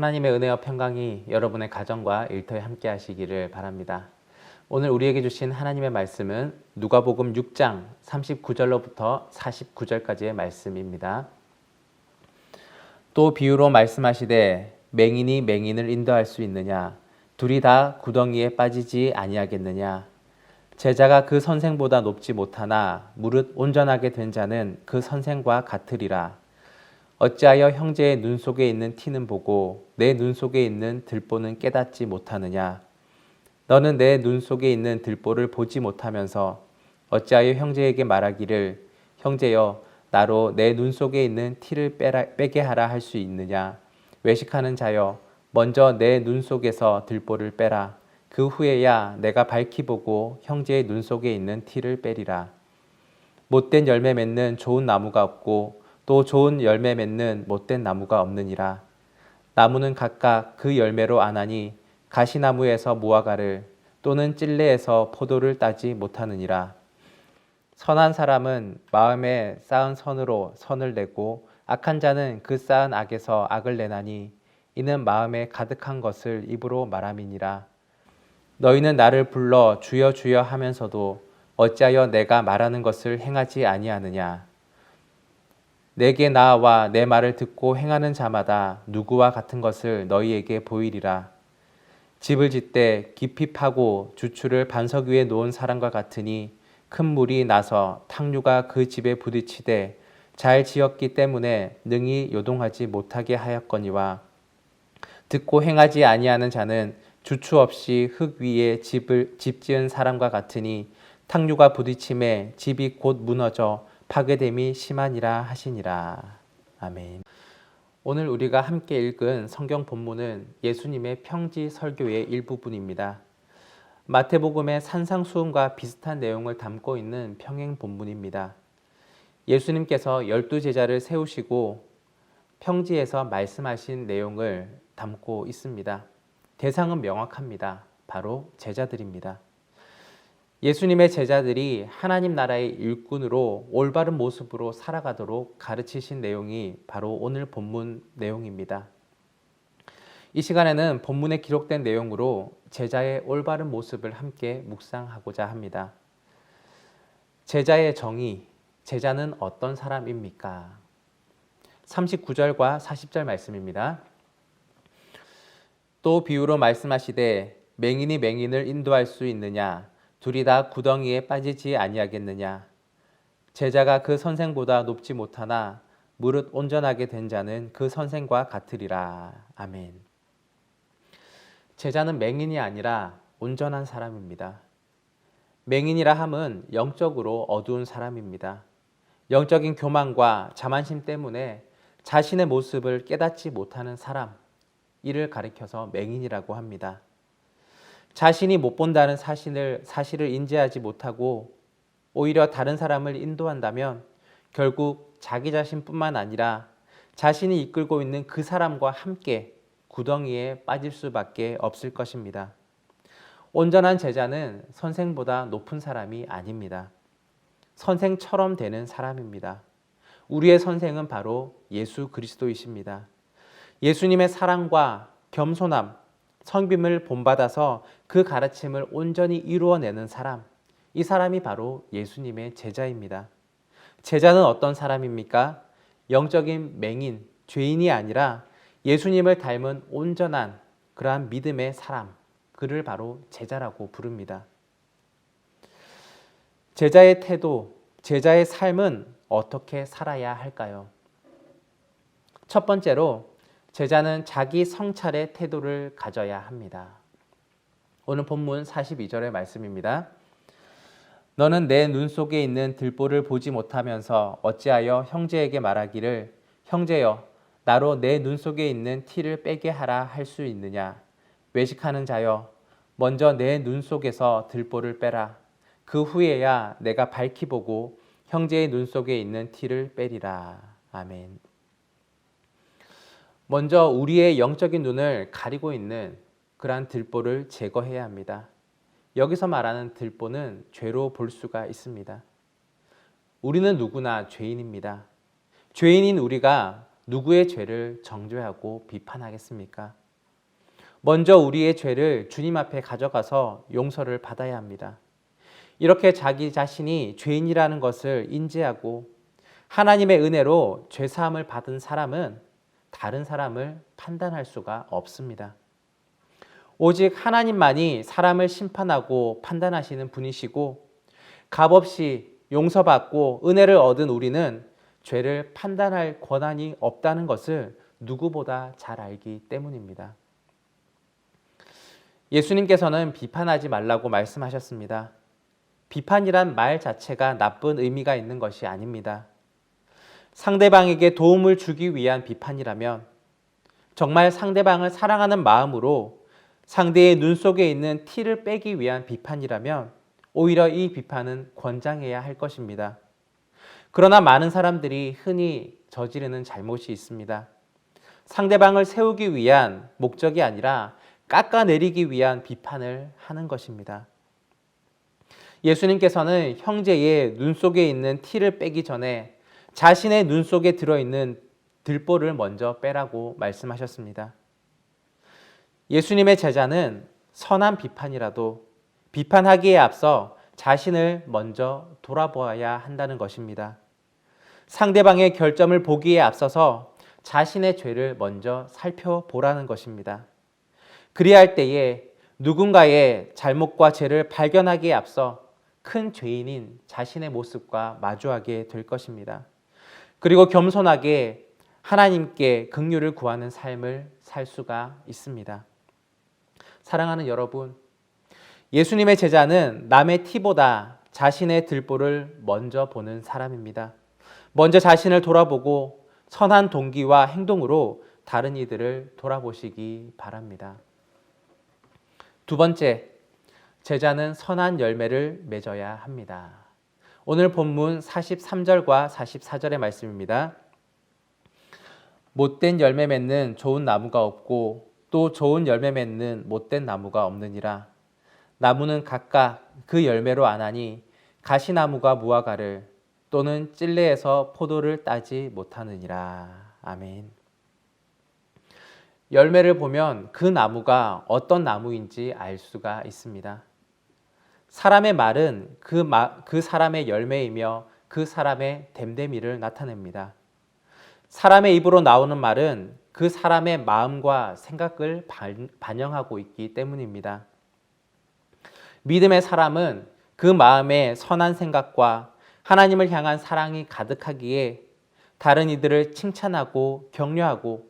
하나님의 은혜와 평강이 여러분의 가정과 일터에 함께 하시기를 바랍니다. 오늘 우리에게 주신 하나님의 말씀은 누가복음 6장 39절로부터 49절까지의 말씀입니다. 또 비유로 말씀하시되 맹인이 맹인을 인도할 수 있느냐? 둘이 다 구덩이에 빠지지 아니하겠느냐? 제자가 그 선생보다 높지 못하나 무릇 온전하게 된 자는 그 선생과 같으리라. 어찌하여 형제의 눈 속에 있는 티는 보고 내 눈 속에 있는 들보는 깨닫지 못하느냐? 너는 내 눈 속에 있는 들보를 보지 못하면서 어찌하여 형제에게 말하기를 형제여 나로 내 눈 속에 있는 티를 빼게 하라 할 수 있느냐? 외식하는 자여 먼저 내 눈 속에서 들보를 빼라. 그 후에야 내가 밝히 보고 형제의 눈 속에 있는 티를 빼리라. 못된 열매 맺는 좋은 나무가 없고 또 좋은 열매 맺는 못된 나무가 없느니라. 나무는 각각 그 열매로 아나니 가시나무에서 무화과를 또는 찔레에서 포도를 따지 못하느니라. 선한 사람은 마음에 쌓은 선으로 선을 내고 악한 자는 그 쌓은 악에서 악을 내나니 이는 마음에 가득한 것을 입으로 말함이니라. 너희는 나를 불러 주여 주여 하면서도 어찌하여 내가 말하는 것을 행하지 아니하느냐? 내게 나아와 내 말을 듣고 행하는 자마다 누구와 같은 것을 너희에게 보이리라. 집을 짓되 깊이 파고 주추를 반석 위에 놓은 사람과 같으니 큰 물이 나서 탕류가 그 집에 부딪히되 잘 지었기 때문에 능히 요동하지 못하게 하였거니와 듣고 행하지 아니하는 자는 주추 없이 흙 위에 집 지은 사람과 같으니 탕류가 부딪힘에 집이 곧 무너져 파괴됨이 심하니라 하시니라. 아멘. 오늘 우리가 함께 읽은 성경 본문은 예수님의 평지 설교의 일부분입니다. 마태복음의 산상수훈과 비슷한 내용을 담고 있는 평행 본문입니다. 예수님께서 12제자를 세우시고 평지에서 말씀하신 내용을 담고 있습니다. 대상은 명확합니다. 바로 제자들입니다. 예수님의 제자들이 하나님 나라의 일꾼으로 올바른 모습으로 살아가도록 가르치신 내용이 바로 오늘 본문 내용입니다. 이 시간에는 본문에 기록된 내용으로 제자의 올바른 모습을 함께 묵상하고자 합니다. 제자의 정의, 제자는 어떤 사람입니까? 39절과 40절 말씀입니다. 또 비유로 말씀하시되 맹인이 맹인을 인도할 수 있느냐? 둘이 다 구덩이에 빠지지 아니하겠느냐? 제자가 그 선생보다 높지 못하나 무릇 온전하게 된 자는 그 선생과 같으리라. 아멘. 제자는 맹인이 아니라 온전한 사람입니다. 맹인이라 함은 영적으로 어두운 사람입니다. 영적인 교만과 자만심 때문에 자신의 모습을 깨닫지 못하는 사람, 이를 가리켜서 맹인이라고 합니다. 자신이 못 본다는 사실을 인지하지 못하고 오히려 다른 사람을 인도한다면 결국 자기 자신뿐만 아니라 자신이 이끌고 있는 그 사람과 함께 구덩이에 빠질 수밖에 없을 것입니다. 온전한 제자는 선생보다 높은 사람이 아닙니다. 선생처럼 되는 사람입니다. 우리의 선생은 바로 예수 그리스도이십니다. 예수님의 사랑과 겸손함, 성김을 본받아서 그 가르침을 온전히 이루어내는 사람, 이 사람이 바로 예수님의 제자입니다. 제자는 어떤 사람입니까? 영적인 맹인, 죄인이 아니라 예수님을 닮은 온전한 그러한 믿음의 사람, 그를 바로 제자라고 부릅니다. 제자의 태도, 제자의 삶은 어떻게 살아야 할까요? 첫 번째로 제자는 자기 성찰의 태도를 가져야 합니다. 오늘 본문 42절의 말씀입니다. 너는 내 눈 속에 있는 들보를 보지 못하면서 어찌하여 형제에게 말하기를 형제여 나로 내 눈 속에 있는 티를 빼게 하라 할 수 있느냐? 외식하는 자여 먼저 내 눈 속에서 들보를 빼라. 그 후에야 내가 밝히 보고 형제의 눈 속에 있는 티를 빼리라. 아멘. 먼저 우리의 영적인 눈을 가리고 있는 그러한 들보를 제거해야 합니다. 여기서 말하는 들보는 죄로 볼 수가 있습니다. 우리는 누구나 죄인입니다. 죄인인 우리가 누구의 죄를 정죄하고 비판하겠습니까? 먼저 우리의 죄를 주님 앞에 가져가서 용서를 받아야 합니다. 이렇게 자기 자신이 죄인이라는 것을 인지하고 하나님의 은혜로 죄사함을 받은 사람은 다른 사람을 판단할 수가 없습니다. 오직 하나님만이 사람을 심판하고 판단하시는 분이시고 값없이 용서받고 은혜를 얻은 우리는 죄를 판단할 권한이 없다는 것을 누구보다 잘 알기 때문입니다. 예수님께서는 비판하지 말라고 말씀하셨습니다. 비판이란 말 자체가 나쁜 의미가 있는 것이 아닙니다. 상대방에게 도움을 주기 위한 비판이라면, 정말 상대방을 사랑하는 마음으로 상대의 눈 속에 있는 티를 빼기 위한 비판이라면 오히려 이 비판은 권장해야 할 것입니다. 그러나 많은 사람들이 흔히 저지르는 잘못이 있습니다. 상대방을 세우기 위한 목적이 아니라 깎아내리기 위한 비판을 하는 것입니다. 예수님께서는 형제의 눈 속에 있는 티를 빼기 전에 자신의 눈 속에 들어있는 들보를 먼저 빼라고 말씀하셨습니다. 예수님의 제자는 선한 비판이라도 비판하기에 앞서 자신을 먼저 돌아보아야 한다는 것입니다. 상대방의 결점을 보기에 앞서서 자신의 죄를 먼저 살펴보라는 것입니다. 그리할 때에 누군가의 잘못과 죄를 발견하기에 앞서 큰 죄인인 자신의 모습과 마주하게 될 것입니다. 그리고 겸손하게 하나님께 긍휼을 구하는 삶을 살 수가 있습니다. 사랑하는 여러분, 예수님의 제자는 남의 티보다 자신의 들보를 먼저 보는 사람입니다. 먼저 자신을 돌아보고 선한 동기와 행동으로 다른 이들을 돌아보시기 바랍니다. 두 번째, 제자는 선한 열매를 맺어야 합니다. 오늘 본문 43절과 44절의 말씀입니다. 못된 열매 맺는 좋은 나무가 없고 또 좋은 열매 맺는 못된 나무가 없느니라. 나무는 각각 그 열매로 아나니 가시나무가 무화과를 또는 찔레에서 포도를 따지 못하느니라. 아멘. 열매를 보면 그 나무가 어떤 나무인지 알 수가 있습니다. 사람의 말은 그 사람의 열매이며 그 사람의 됨됨이를 나타냅니다. 사람의 입으로 나오는 말은 그 사람의 마음과 생각을 반영하고 있기 때문입니다. 믿음의 사람은 그 마음에 선한 생각과 하나님을 향한 사랑이 가득하기에 다른 이들을 칭찬하고 격려하고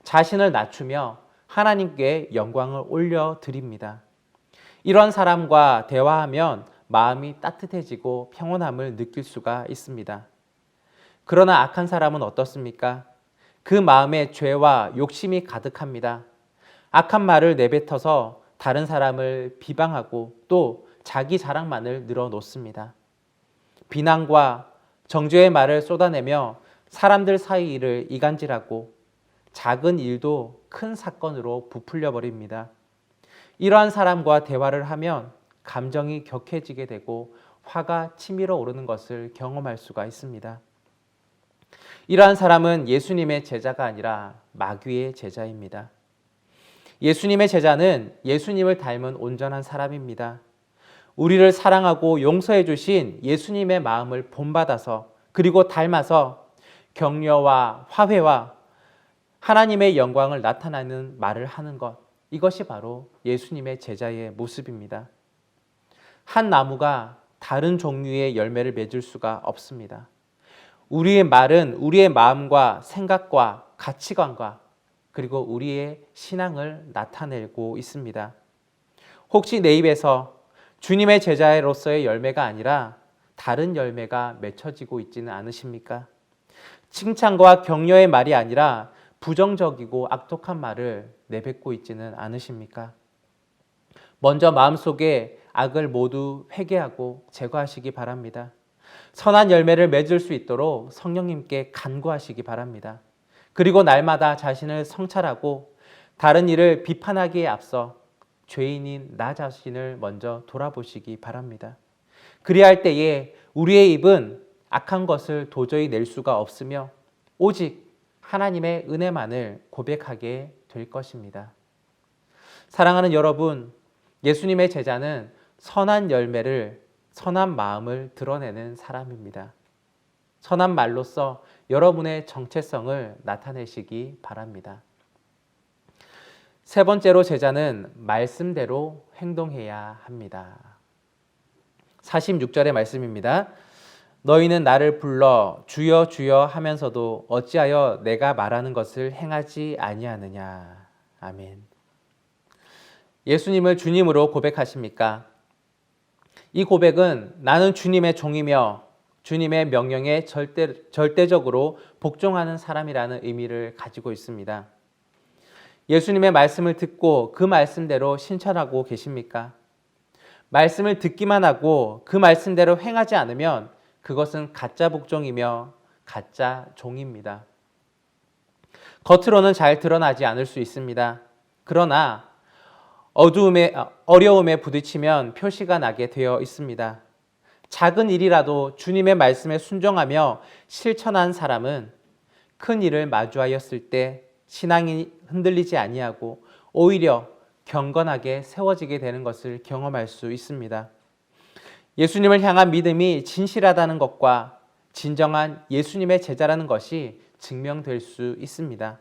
자신을 낮추며 하나님께 영광을 올려드립니다. 이런 사람과 대화하면 마음이 따뜻해지고 평온함을 느낄 수가 있습니다. 그러나 악한 사람은 어떻습니까? 그 마음에 죄와 욕심이 가득합니다. 악한 말을 내뱉어서 다른 사람을 비방하고 또 자기 자랑만을 늘어놓습니다. 비난과 정죄의 말을 쏟아내며 사람들 사이를 이간질하고 작은 일도 큰 사건으로 부풀려 버립니다. 이러한 사람과 대화를 하면 감정이 격해지게 되고 화가 치밀어 오르는 것을 경험할 수가 있습니다. 이러한 사람은 예수님의 제자가 아니라 마귀의 제자입니다. 예수님의 제자는 예수님을 닮은 온전한 사람입니다. 우리를 사랑하고 용서해 주신 예수님의 마음을 본받아서 그리고 닮아서 격려와 화해와 하나님의 영광을 나타내는 말을 하는 것, 이것이 바로 예수님의 제자의 모습입니다. 한 나무가 다른 종류의 열매를 맺을 수가 없습니다. 우리의 말은 우리의 마음과 생각과 가치관과 그리고 우리의 신앙을 나타내고 있습니다. 혹시 내 입에서 주님의 제자로서의 열매가 아니라 다른 열매가 맺혀지고 있지는 않으십니까? 칭찬과 격려의 말이 아니라 부정적이고 악독한 말을 내뱉고 있지는 않으십니까? 먼저 마음속에 악을 모두 회개하고 제거하시기 바랍니다. 선한 열매를 맺을 수 있도록 성령님께 간구하시기 바랍니다. 그리고 날마다 자신을 성찰하고 다른 이를 비판하기에 앞서 죄인인 나 자신을 먼저 돌아보시기 바랍니다. 그리할 때에 우리의 입은 악한 것을 도저히 낼 수가 없으며 오직 하나님의 은혜만을 고백하게 될 것입니다. 사랑하는 여러분, 예수님의 제자는 선한 열매를, 선한 마음을 드러내는 사람입니다. 선한 말로써 여러분의 정체성을 나타내시기 바랍니다. 세 번째로 제자는 말씀대로 행동해야 합니다. 46절의 말씀입니다. 너희는 나를 불러 주여 주여 하면서도 어찌하여 내가 말하는 것을 행하지 아니하느냐. 아멘. 예수님을 주님으로 고백하십니까? 이 고백은 나는 주님의 종이며 주님의 명령에 절대적으로 복종하는 사람이라는 의미를 가지고 있습니다. 예수님의 말씀을 듣고 그 말씀대로 실천하고 계십니까? 말씀을 듣기만 하고 그 말씀대로 행하지 않으면 그것은 가짜 복종이며 가짜 종입니다. 겉으로는 잘 드러나지 않을 수 있습니다. 그러나 어려움에 부딪히면 표시가 나게 되어 있습니다. 작은 일이라도 주님의 말씀에 순종하며 실천한 사람은 큰 일을 마주하였을 때 신앙이 흔들리지 아니하고 오히려 경건하게 세워지게 되는 것을 경험할 수 있습니다. 예수님을 향한 믿음이 진실하다는 것과 진정한 예수님의 제자라는 것이 증명될 수 있습니다.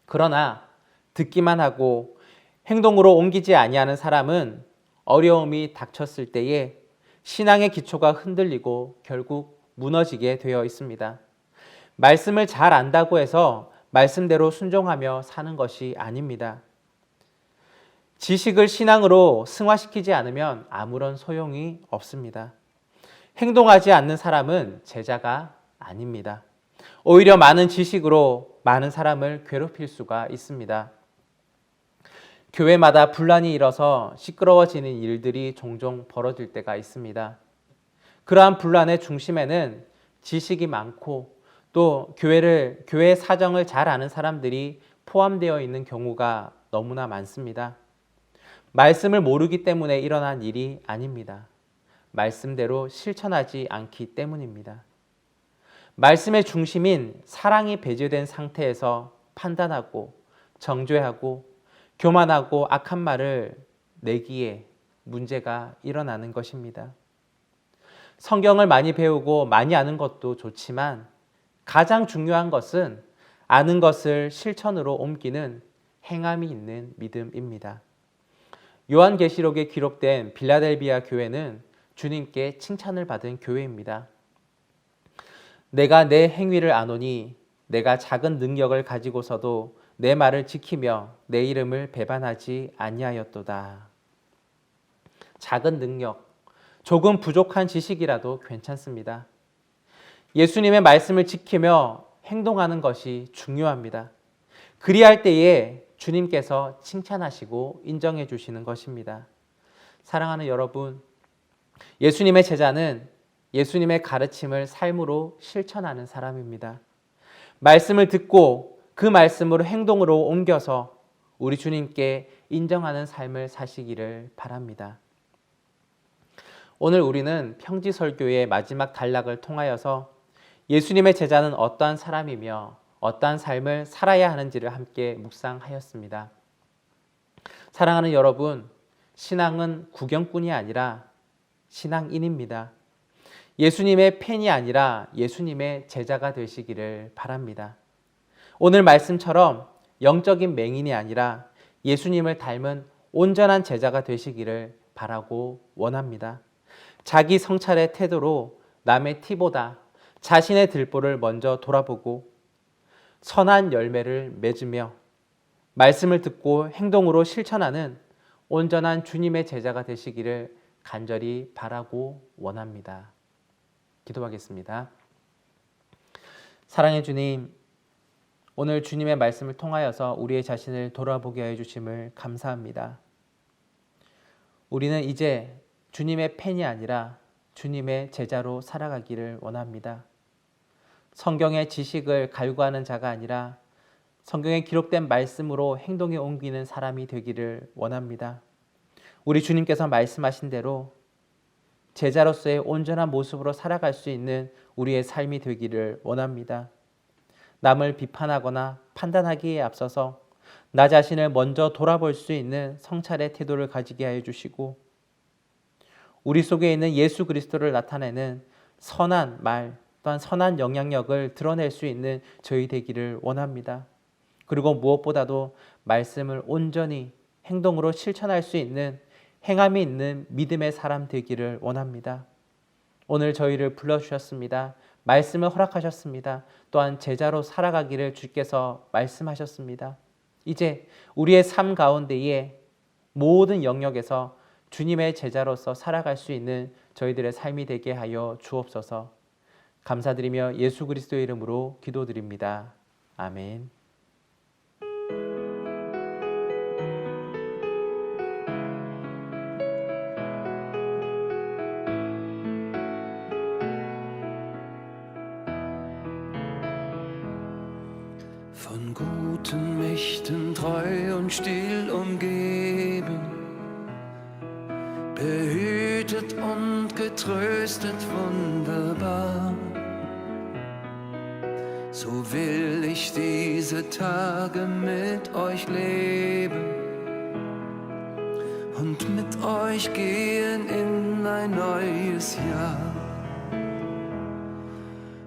그러나 듣기만 하고 행동으로 옮기지 아니하는 사람은 어려움이 닥쳤을 때에 신앙의 기초가 흔들리고 결국 무너지게 되어 있습니다. 말씀을 잘 안다고 해서 말씀대로 순종하며 사는 것이 아닙니다. 지식을 신앙으로 승화시키지 않으면 아무런 소용이 없습니다. 행동하지 않는 사람은 제자가 아닙니다. 오히려 많은 지식으로 많은 사람을 괴롭힐 수가 있습니다. 교회마다 분란이 일어서 시끄러워지는 일들이 종종 벌어질 때가 있습니다. 그러한 분란의 중심에는 지식이 많고 또 교회 사정을 잘 아는 사람들이 포함되어 있는 경우가 너무나 많습니다. 말씀을 모르기 때문에 일어난 일이 아닙니다. 말씀대로 실천하지 않기 때문입니다. 말씀의 중심인 사랑이 배제된 상태에서 판단하고 정죄하고 교만하고 악한 말을 내기에 문제가 일어나는 것입니다. 성경을 많이 배우고 많이 아는 것도 좋지만 가장 중요한 것은 아는 것을 실천으로 옮기는 행함이 있는 믿음입니다. 요한계시록에 기록된 빌라델비아 교회는 주님께 칭찬을 받은 교회입니다. 내가 내 행위를 아노니 내가 작은 능력을 가지고서도 내 말을 지키며 내 이름을 배반하지 아니하였도다. 작은 능력, 조금 부족한 지식이라도 괜찮습니다. 예수님의 말씀을 지키며 행동하는 것이 중요합니다. 그리할 때에 주님께서 칭찬하시고 인정해 주시는 것입니다. 사랑하는 여러분, 예수님의 제자는 예수님의 가르침을 삶으로 실천하는 사람입니다. 말씀을 듣고 그 말씀으로 행동으로 옮겨서 우리 주님께 인정하는 삶을 사시기를 바랍니다. 오늘 우리는 평지설교의 마지막 단락을 통하여서 예수님의 제자는 어떠한 사람이며 어떠한 삶을 살아야 하는지를 함께 묵상하였습니다. 사랑하는 여러분, 신앙은 구경꾼이 아니라 신앙인입니다. 예수님의 팬이 아니라 예수님의 제자가 되시기를 바랍니다. 오늘 말씀처럼 영적인 맹인이 아니라 예수님을 닮은 온전한 제자가 되시기를 바라고 원합니다. 자기 성찰의 태도로 남의 티보다 자신의 들보를 먼저 돌아보고 선한 열매를 맺으며 말씀을 듣고 행동으로 실천하는 온전한 주님의 제자가 되시기를 간절히 바라고 원합니다. 기도하겠습니다. 사랑의 주님, 오늘 주님의 말씀을 통하여서 우리의 자신을 돌아보게 하여 주심을 감사합니다. 우리는 이제 주님의 팬이 아니라 주님의 제자로 살아가기를 원합니다. 성경의 지식을 갈구하는 자가 아니라 성경에 기록된 말씀으로 행동에 옮기는 사람이 되기를 원합니다. 우리 주님께서 말씀하신 대로 제자로서의 온전한 모습으로 살아갈 수 있는 우리의 삶이 되기를 원합니다. 남을 비판하거나 판단하기에 앞서서 나 자신을 먼저 돌아볼 수 있는 성찰의 태도를 가지게 하여 주시고, 우리 속에 있는 예수 그리스도를 나타내는 선한 말 또한 선한 영향력을 드러낼 수 있는 저희 되기를 원합니다. 그리고 무엇보다도 말씀을 온전히 행동으로 실천할 수 있는 행함이 있는 믿음의 사람 되기를 원합니다. 오늘 저희를 불러주셨습니다. 말씀을 허락하셨습니다. 또한 제자로 살아가기를 주께서 말씀하셨습니다. 이제 우리의 삶 가운데에 모든 영역에서 주님의 제자로서 살아갈 수 있는 저희들의 삶이 되게 하여 주옵소서. 감사드리며 예수 그리스도의 이름으로 기도드립니다. 아멘. Von guten Mächten treu und still umgeben, behütet und getröstet wunderbar. So will ich diese Tage mit euch leben und mit euch gehen in ein neues Jahr.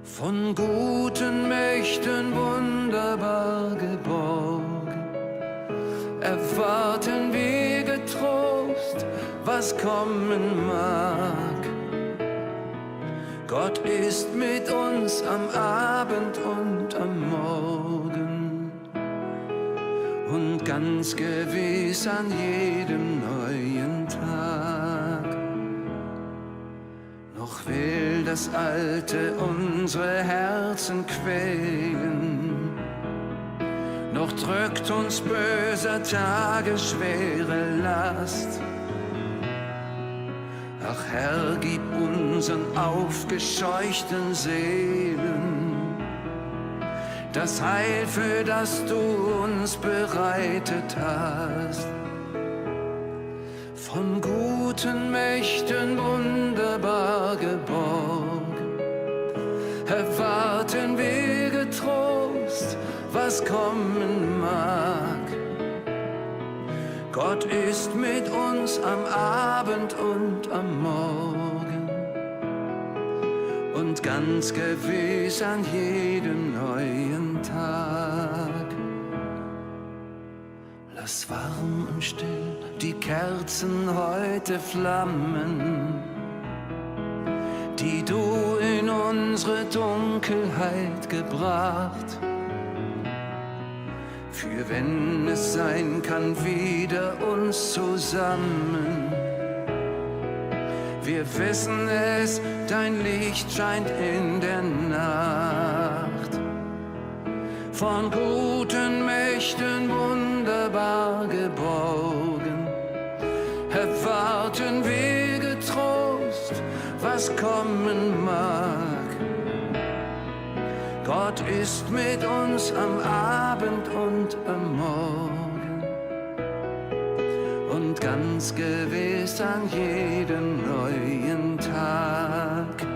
Von guten Mächten wunderbar geborgen, erwarten wir getrost, was kommen mag. Gott ist mit uns am Abend und am Morgen und ganz gewiss an jedem neuen Tag. Noch will das Alte unsere Herzen quälen, noch drückt uns böser Tage schwere Last. Ach Herr, gib unseren aufgescheuchten Seelen das Heil, für das du uns bereitet hast. Von guten Mächten wunderbar geborgen, erwarten wir getrost, was kommen mag. Gott ist mit uns am Abend und am Morgen und ganz gewiss an jedem neuen Tag. Lass warm und still die Kerzen heute flammen, die du in unsere Dunkelheit gebracht. Für wenn es sein kann, wieder uns zusammen. Wir wissen es, dein Licht scheint in der Nacht. Von guten Mächten wunderbar geborgen, erwarten wir getrost, was kommen mag. Gott ist mit uns am Abend und am Morgen und ganz gewiss an jedem neuen Tag.